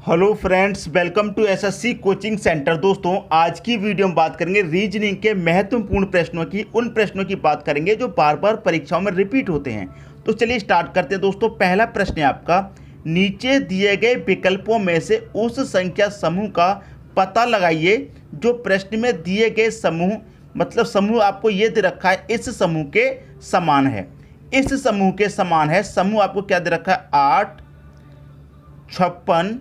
Hello friends, welcome to SSC coaching centre. दोस्तों, आज की वीडियो में बात करेंगे रीजनिंग के महत्वपूर्ण प्रश्नों की। उन प्रश्नों की बात करेंगे जो बार बार परीक्षाओं में रिपीट होते हैं। तो चलिए स्टार्ट करते हैं। दोस्तों, पहला प्रश्न है आपका, नीचे दिए गए विकल्पों में से उस संख्या समूह का पता लगाइए जो प्रश्न में दिए गए समूह, मतलब समूह आपको ये दे रखा है इस समूह के समान है। इस समूह के समान है। समूह आपको क्या दे रखा है? 8, 56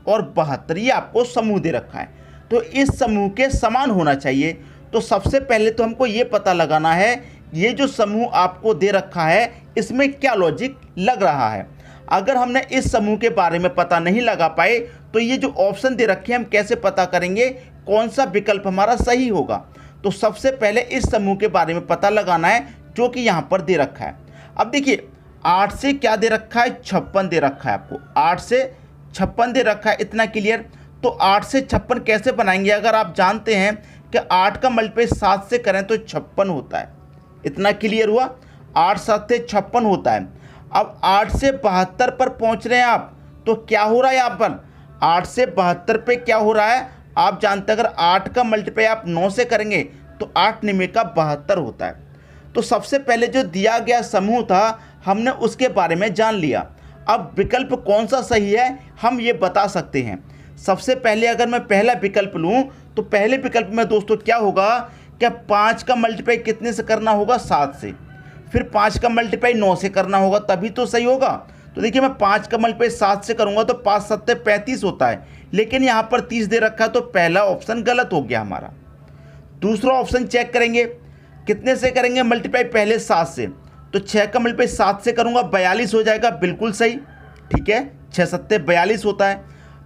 और 72, ये आपको समूह दे रखा है। तो इस समूह के समान होना चाहिए। तो सबसे पहले तो हमको ये पता लगाना है ये जो समूह आपको दे रखा है इसमें क्या लॉजिक लग रहा है। अगर हमने इस समूह के बारे में पता नहीं लगा पाए तो ये जो ऑप्शन दे रखे हैं हम कैसे पता करेंगे कौन सा विकल्प हमारा सही होगा। तो सबसे पहले इस समूह के बारे में पता लगाना है जो कि यहाँ पर दे रखा है। अब देखिए, 8 से क्या दे रखा है? 56 दे रखा है आपको। 8 से 56 दे रखा है, इतना क्लियर। तो 8 से 56 कैसे बनाएंगे? अगर आप जानते हैं कि 8 का मल्टीप्लाई 7 से करें तो 56 होता है। इतना क्लियर हुआ। 8 7 से 56 होता है। अब 8 से 72 पर पहुंच रहे हैं आप, तो क्या हो रहा है यहाँ पर? 8 से 72 पे क्या हो रहा है आप जानते हैं। अगर 8 का मल्टीप्लाई आप 9 से करेंगे तो 8 9 का 72 होता है। तो सबसे पहले जो दिया गया समूह था हमने उसके बारे में जान लिया। अब विकल्प कौन सा सही है हम ये बता सकते हैं। सबसे पहले अगर मैं पहला विकल्प लूँ तो पहले विकल्प में दोस्तों क्या होगा, क्या 5 का मल्टीप्लाई कितने से करना होगा? 7 से। फिर 5 का मल्टीप्लाई 9 से करना होगा, तभी तो सही होगा। तो देखिए, मैं 5 का मल्टीप्लाई 7 से करूँगा तो 5 7 35 होता है, लेकिन यहाँ पर 30 दे रखा है, तो पहला ऑप्शन गलत हो गया हमारा। दूसरा ऑप्शन चेक करेंगे, कितने से करेंगे मल्टीप्लाई? पहले 7 से। तो 6 का मल्टीप्लाई 7 से करूँगा 42 हो जाएगा, बिल्कुल सही। ठीक है, 6 7 42 होता है।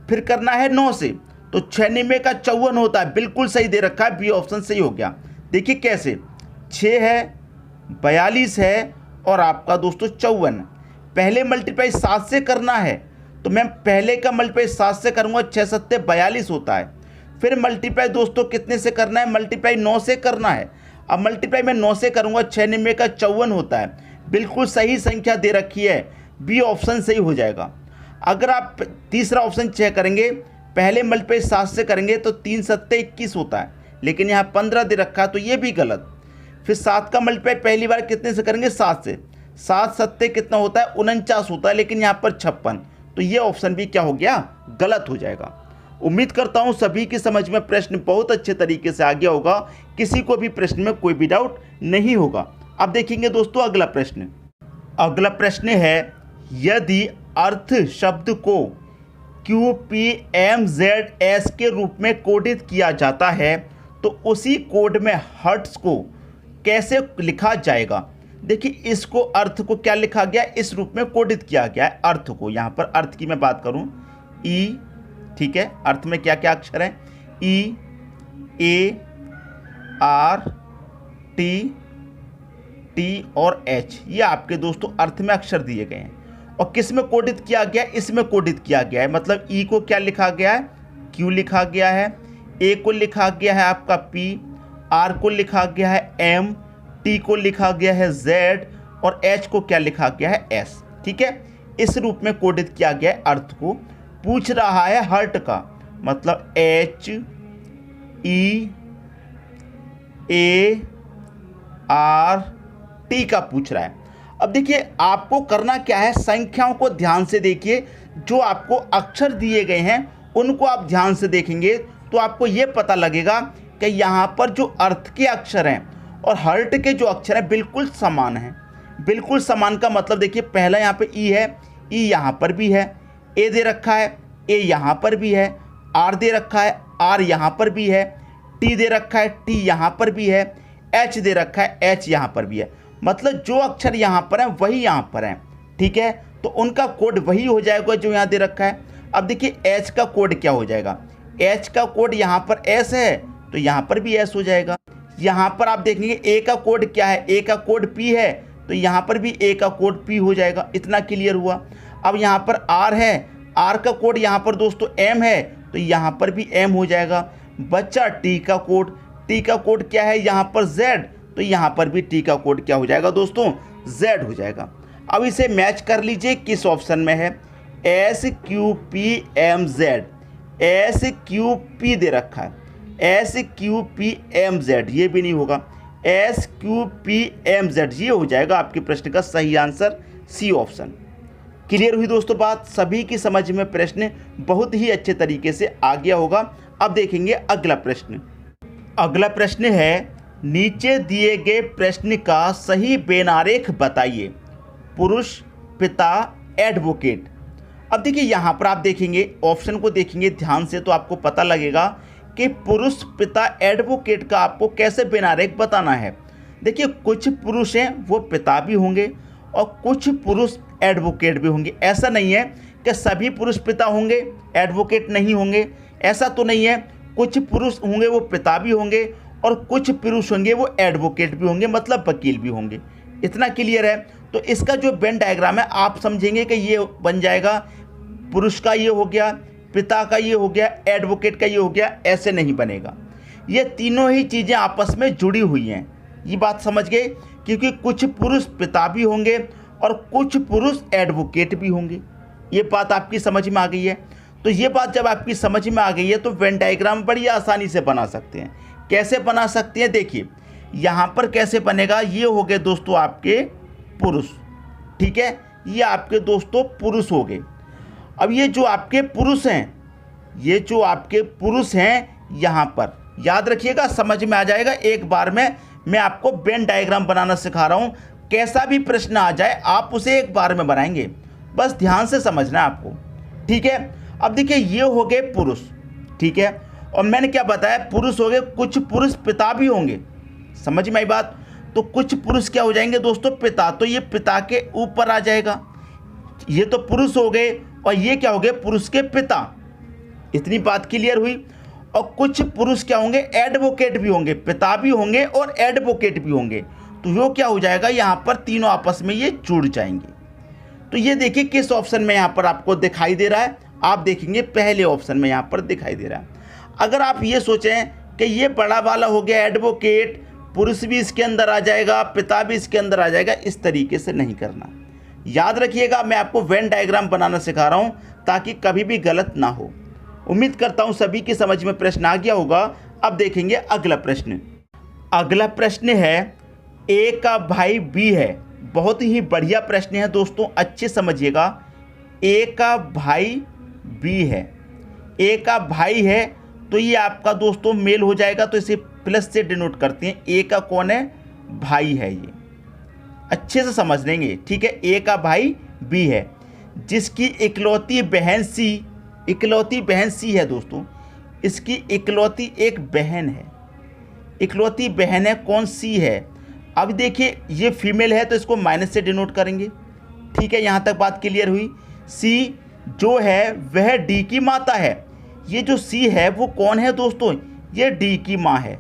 फिर करना है 9 से, तो 6 9 का 54 होता है, बिल्कुल सही दे रखा है। बी ऑप्शन सही हो गया। देखिए कैसे, 6 है, 42 है और आपका दोस्तों 54। पहले मल्टीप्लाई 7 से करना है तो मैं पहले का मल्टीप्लाई 7 से करूँगा, 6 7 42 होता है। फिर मल्टीप्लाई दोस्तों कितने से करना है? मल्टीप्लाई 9 से करना है। अब मल्टीप्लाई मैं 9 से करूँगा, 6 9 का 54 होता है, बिल्कुल सही संख्या दे रखी है। बी ऑप्शन सही हो जाएगा। अगर आप तीसरा ऑप्शन चेक करेंगे, पहले मल्टीप्लाई 7 से करेंगे तो 3 7 21 होता है, लेकिन यहाँ 15 दे रखा है, तो ये भी गलत। फिर 7 का मल्टीप्लाई पहली बार कितने से करेंगे? 7 से। 7 7 कितना होता है? 49 होता है, लेकिन यहाँ पर 56, तो ये ऑप्शन भी क्या हो गया? गलत हो जाएगा। उम्मीद करता हूँ सभी की समझ में प्रश्न बहुत अच्छे तरीके से आ गया होगा, किसी को भी प्रश्न में कोई भी डाउट नहीं होगा। अब देखेंगे दोस्तों अगला प्रश्न। अगला प्रश्न है, यदि अर्थ शब्द को QPMZS के रूप में कोडित किया जाता है तो उसी कोड में हर्ट्ज को कैसे लिखा जाएगा? देखिए, इसको अर्थ को क्या लिखा गया? इस रूप में कोडित किया गया है अर्थ को। यहाँ पर अर्थ की मैं बात करूँ, ई, ठीक है, अर्थ में क्या क्या अक्षर हैं? ई, ए, आर, टी और एच, ये आपके दोस्तों अर्थ में अक्षर दिए गए हैं। और किस में कोडित किया गया? इसमें कोडित किया गया है। मतलब ई को क्या लिखा गया है? क्यू लिखा गया है। ए को लिखा गया है आपका पी, आर को लिखा गया है एम, टी को लिखा गया है जेड और एच को क्या लिखा गया है? एस। ठीक है, इस रूप में कोडित किया गया है अर्थ को। पूछ रहा है हर्ट का, मतलब H E A R T का पूछ रहा है। अब देखिए, आपको करना क्या है, संख्याओं को ध्यान से देखिए। जो आपको अक्षर दिए गए हैं उनको आप ध्यान से देखेंगे तो आपको ये पता लगेगा कि यहाँ पर जो अर्थ के अक्षर हैं और हर्ट के जो अक्षर हैं बिल्कुल समान हैं। बिल्कुल समान का मतलब देखिए, पहला यहाँ पे ई है, ई यहाँ पर भी है, ए दे रखा है, ए यहाँ पर भी है, आर दे रखा है, आर यहाँ पर भी है, टी दे रखा है, टी यहाँ पर भी है, एच दे रखा है, एच यहाँ पर भी है। मतलब जो अक्षर यहाँ पर है वही यहाँ पर है। ठीक है, तो उनका कोड वही हो जाएगा जो यहाँ दे रखा है। अब देखिए, एच का कोड क्या हो जाएगा? एच का कोड यहाँ पर एस है तो यहाँ पर भी एस हो जाएगा। यहाँ पर आप देखेंगे ए का कोड क्या है? ए का कोड पी है तो यहाँ पर भी ए का कोड पी हो जाएगा। इतना क्लियर हुआ। अब यहाँ पर आर है, आर का कोड यहाँ पर दोस्तों एम है तो यहाँ पर भी एम हो जाएगा। बच्चा टी का कोड, टी का कोड क्या है? यहाँ पर जेड, तो यहाँ पर भी टी का कोड क्या हो जाएगा दोस्तों? जेड हो जाएगा। अब इसे मैच कर लीजिए किस ऑप्शन में है। SQPMZ, SQP दे रखा है, SQPMZ, ये भी नहीं होगा, SQPMZ, ये हो जाएगा आपके प्रश्न का सही आंसर, सी ऑप्शन। क्लियर हुई दोस्तों बात? सभी की समझ में प्रश्न बहुत ही अच्छे तरीके से आ गया होगा। अब देखेंगे अगला प्रश्न। अगला प्रश्न है, नीचे दिए गए प्रश्न का सही बेनारेख बताइए। पुरुष, पिता, एडवोकेट। अब देखिए यहाँ पर आप देखेंगे, ऑप्शन को देखेंगे ध्यान से तो आपको पता लगेगा कि पुरुष, पिता, एडवोकेट का आपको कैसे बेनारेख बताना है। देखिए कुछ पुरुष हैं वो पिता भी होंगे और कुछ पुरुष एडवोकेट भी होंगे। ऐसा नहीं है कि सभी पुरुष पिता होंगे एडवोकेट नहीं होंगे, ऐसा तो नहीं है। कुछ पुरुष होंगे वो पिता भी होंगे और कुछ पुरुष होंगे वो एडवोकेट भी होंगे, मतलब वकील भी होंगे। इतना क्लियर है? तो इसका जो वेन डायग्राम है आप समझेंगे कि ये बन जाएगा, पुरुष का ये हो गया, पिता का ये हो गया, एडवोकेट का ये हो गया, ऐसे नहीं बनेगा। ये तीनों ही चीज़ें आपस में जुड़ी हुई हैं, ये बात समझ गए? क्योंकि कुछ पुरुष पिता भी होंगे और कुछ पुरुष एडवोकेट भी होंगे। ये बात आपकी समझ में आ गई है? तो ये बात जब आपकी समझ में आ गई है तो वेन डायग्राम बड़ी आसानी से बना सकते हैं। कैसे बना सकते हैं? देखिए यहाँ पर कैसे बनेगा, ये हो गए दोस्तों आपके पुरुष, ठीक है, ये आपके दोस्तों पुरुष हो गए। अब ये जो आपके पुरुष हैं, ये जो आपके पुरुष हैं यहाँ पर याद रखिएगा, समझ में आ जाएगा एक बार में। मैं आपको वेन डायग्राम बनाना सिखा रहा हूँ, कैसा भी प्रश्न आ जाए आप उसे एक बार में बनाएंगे, बस ध्यान से समझना है आपको, ठीक है। अब देखिए ये हो गए पुरुष, ठीक है, और मैंने क्या बताया, पुरुष हो गए, कुछ पुरुष पिता भी होंगे, समझ में आई बात? तो कुछ पुरुष क्या हो जाएंगे दोस्तों, पिता, तो ये पिता के ऊपर आ जाएगा। ये तो पुरुष हो गए और ये क्या हो गए, पुरुष के पिता। इतनी बात क्लियर हुई? और कुछ पुरुष क्या होंगे, एडवोकेट भी होंगे, पिता भी होंगे और एडवोकेट भी होंगे। तो वो क्या हो जाएगा, यहाँ पर तीनों आपस में ये जुड़ जाएंगे। तो ये देखिए किस ऑप्शन में यहाँ पर आपको दिखाई दे रहा है, आप देखेंगे पहले ऑप्शन में यहाँ पर दिखाई दे रहा है। अगर आप ये सोचें कि ये बड़ा वाला हो गया एडवोकेट, पुरुष भी इसके अंदर आ जाएगा, पिता भी इसके अंदर आ जाएगा, इस तरीके से नहीं करना। याद रखिएगा मैं आपको वेन डायग्राम बनाना सिखा रहा हूँ ताकि कभी भी गलत ना हो। उम्मीद करता हूँ सभी की समझ में प्रश्न आ गया होगा। अब देखेंगे अगला प्रश्न। अगला प्रश्न है, ए का भाई बी है। बहुत ही बढ़िया प्रश्न है दोस्तों, अच्छे समझिएगा। ए का भाई बी है, ए का भाई है तो ये आपका दोस्तों मेल हो जाएगा, तो इसे प्लस से डिनोट करते हैं। ए का कौन है, भाई है, ये अच्छे से समझ लेंगे, ठीक है। ए का भाई बी है, जिसकी इकलौती बहन सी, इकलौती बहन सी है दोस्तों, इसकी इकलौती एक बहन है, इकलौती बहन है, कौन सी है? अब देखिए ये फीमेल है तो इसको माइनस से डिनोट करेंगे, ठीक है। यहाँ तक बात क्लियर हुई। सी जो है वह डी की माता है। ये जो सी है वो कौन है दोस्तों, ये डी की माँ है,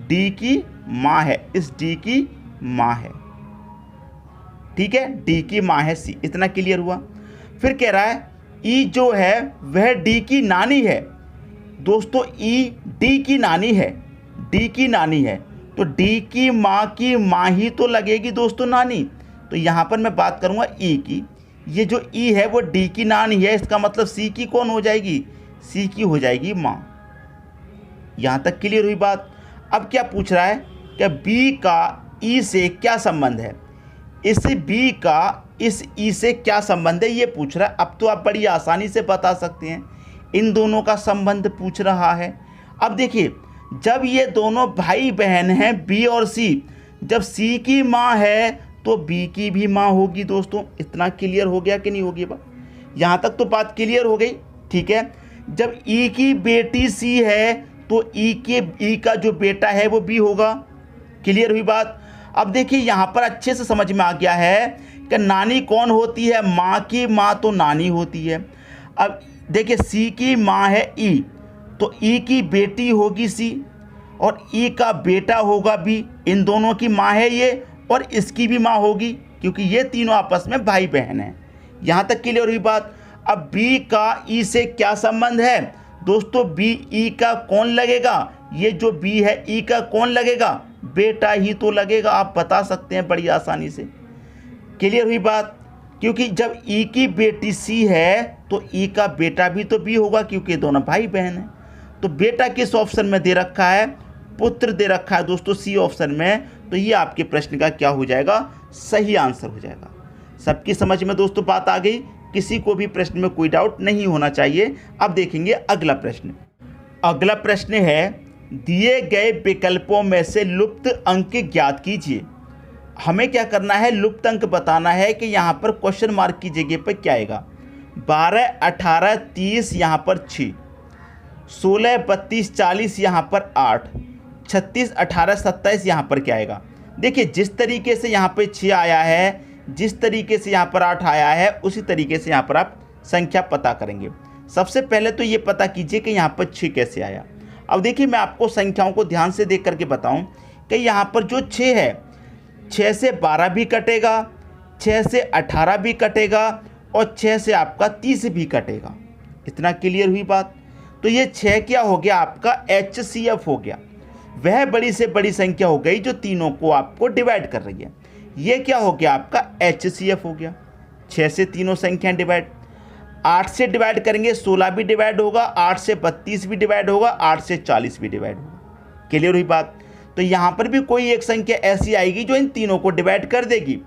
डी की माँ है, इस डी की माँ है, ठीक है, डी की माँ है सी। इतना क्लियर हुआ? फिर कह रहा है ई जो है वह डी की नानी है। दोस्तों ई डी की नानी है, डी की नानी है, तो डी की माँ ही तो लगेगी दोस्तों नानी। तो यहाँ पर मैं बात करूँगा ई की। ये जो ई है वो डी की नानी है, इसका मतलब सी की कौन हो जाएगी, सी की हो जाएगी माँ। यहाँ तक क्लियर हुई बात? अब क्या पूछ रहा है कि बी का ई से क्या संबंध है, इस बी का इस ई से क्या संबंध है ये पूछ रहा है। अब तो आप बड़ी आसानी से बता सकते हैं, इन दोनों का संबंध पूछ रहा है। अब देखिए जब ये दोनों भाई बहन हैं बी और सी, जब सी की माँ है तो बी की भी माँ होगी दोस्तों। इतना क्लियर हो गया कि नहीं होगी बात? यहाँ तक तो बात क्लियर हो गई, ठीक है। जब ई की बेटी सी है तो ई का जो बेटा है वो बी होगा। क्लियर हुई बात? अब देखिए यहाँ पर अच्छे से समझ में आ गया है कि नानी कौन होती है, माँ की माँ तो नानी होती है। अब देखिए सी की माँ है ई, तो ई की बेटी होगी सी और ई का बेटा होगा बी। इन दोनों की माँ है ये और इसकी भी माँ होगी, क्योंकि ये तीनों आपस में भाई बहन हैं। यहाँ तक क्लियर हुई बात? अब बी का ई से क्या संबंध है दोस्तों, बी ई का कौन लगेगा, ये जो बी है ई का कौन लगेगा, बेटा ही तो लगेगा। आप बता सकते हैं बड़ी आसानी से। क्लियर हुई बात? क्योंकि जब ई की बेटी सी है तो ई का बेटा भी तो बी होगा, क्योंकि दोनों भाई बहन हैं। तो बेटा किस ऑप्शन में दे रखा है? पुत्र दे रखा है दोस्तों सी ऑप्शन में। तो ये आपके प्रश्न का क्या हो जाएगा? सही आंसर हो जाएगा। सबकी समझ में दोस्तों बात आ गई, किसी को भी प्रश्न में कोई डाउट नहीं होना चाहिए। अब देखेंगे अगला प्रश्न। अगला प्रश्न है, दिए गए विकल्पों में से लुप्त अंक ज्ञात कीजिए। हमें क्या करना है? लुप्त अंक बताना है कि यहाँ पर क्वेश्चन मार्क की जगह पर क्या आएगा। 12, 18, 30 यहाँ पर 6, 16, 32, 40 यहाँ पर 8, 36, 18, 27 यहाँ पर क्या आएगा? देखिए जिस तरीके से यहाँ पे 6 आया है, जिस तरीके से यहाँ पर 8 आया है, उसी तरीके से यहाँ पर आप संख्या पता करेंगे। सबसे पहले तो ये पता कीजिए कि यहाँ पर 6 कैसे आया। अब देखिए मैं आपको संख्याओं को ध्यान से देख करके बताऊं कि यहाँ पर जो 6 है, 6 से 12 भी कटेगा, 6 से 18 भी कटेगा और 6 से आपका 30 भी कटेगा। इतना क्लियर हुई बात? तो ये 6 क्या हो गया? आपका HCF हो गया। वह बड़ी से बड़ी संख्या हो गई जो तीनों को आपको डिवाइड कर रही है। ये क्या हो गया? आपका HCF हो गया। 6 से तीनों संख्याएं डिवाइड। 8 से डिवाइड करेंगे 16 भी डिवाइड होगा, 8 से 32 भी डिवाइड होगा, 8 से 40 भी डिवाइड होगा। क्लियर हुई बात? तो यहाँ पर भी कोई एक संख्या ऐसी आएगी जो इन तीनों को डिवाइड कर देगी।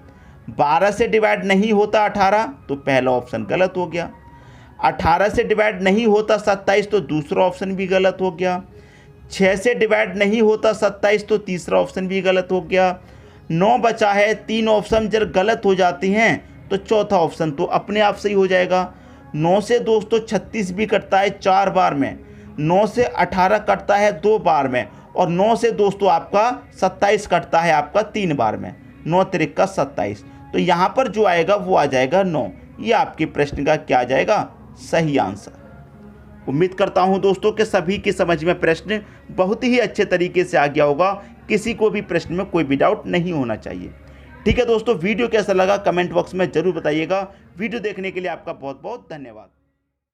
12 से डिवाइड नहीं होता 18, तो पहला ऑप्शन गलत हो गया। 18 से डिवाइड नहीं होता 27, तो दूसरा ऑप्शन भी गलत हो गया। 6 से डिवाइड नहीं होता 27, तो तीसरा ऑप्शन भी गलत हो गया। 9 बचा है, 3 ऑप्शन जब गलत हो जाते हैं तो चौथा ऑप्शन तो अपने आप सही हो जाएगा। 9 से दोस्तों 36 भी कटता है 4 बार में, 9 से 18 कटता है 2 बार में, और 9 से दोस्तों आपका 27 कटता है आपका 3 बार में। 9 त्रिक 27, तो यहाँ पर जो आएगा वो आ जाएगा 9। ये आपके प्रश्न का क्या आ जाएगा? सही आंसर। उम्मीद करता हूं दोस्तों कि सभी की समझ में प्रश्न बहुत ही अच्छे तरीके से आ गया होगा। किसी को भी प्रश्न में कोई भी डाउट नहीं होना चाहिए। ठीक है दोस्तों, वीडियो कैसा लगा कमेंट बॉक्स में जरूर बताइएगा। वीडियो देखने के लिए आपका बहुत बहुत धन्यवाद।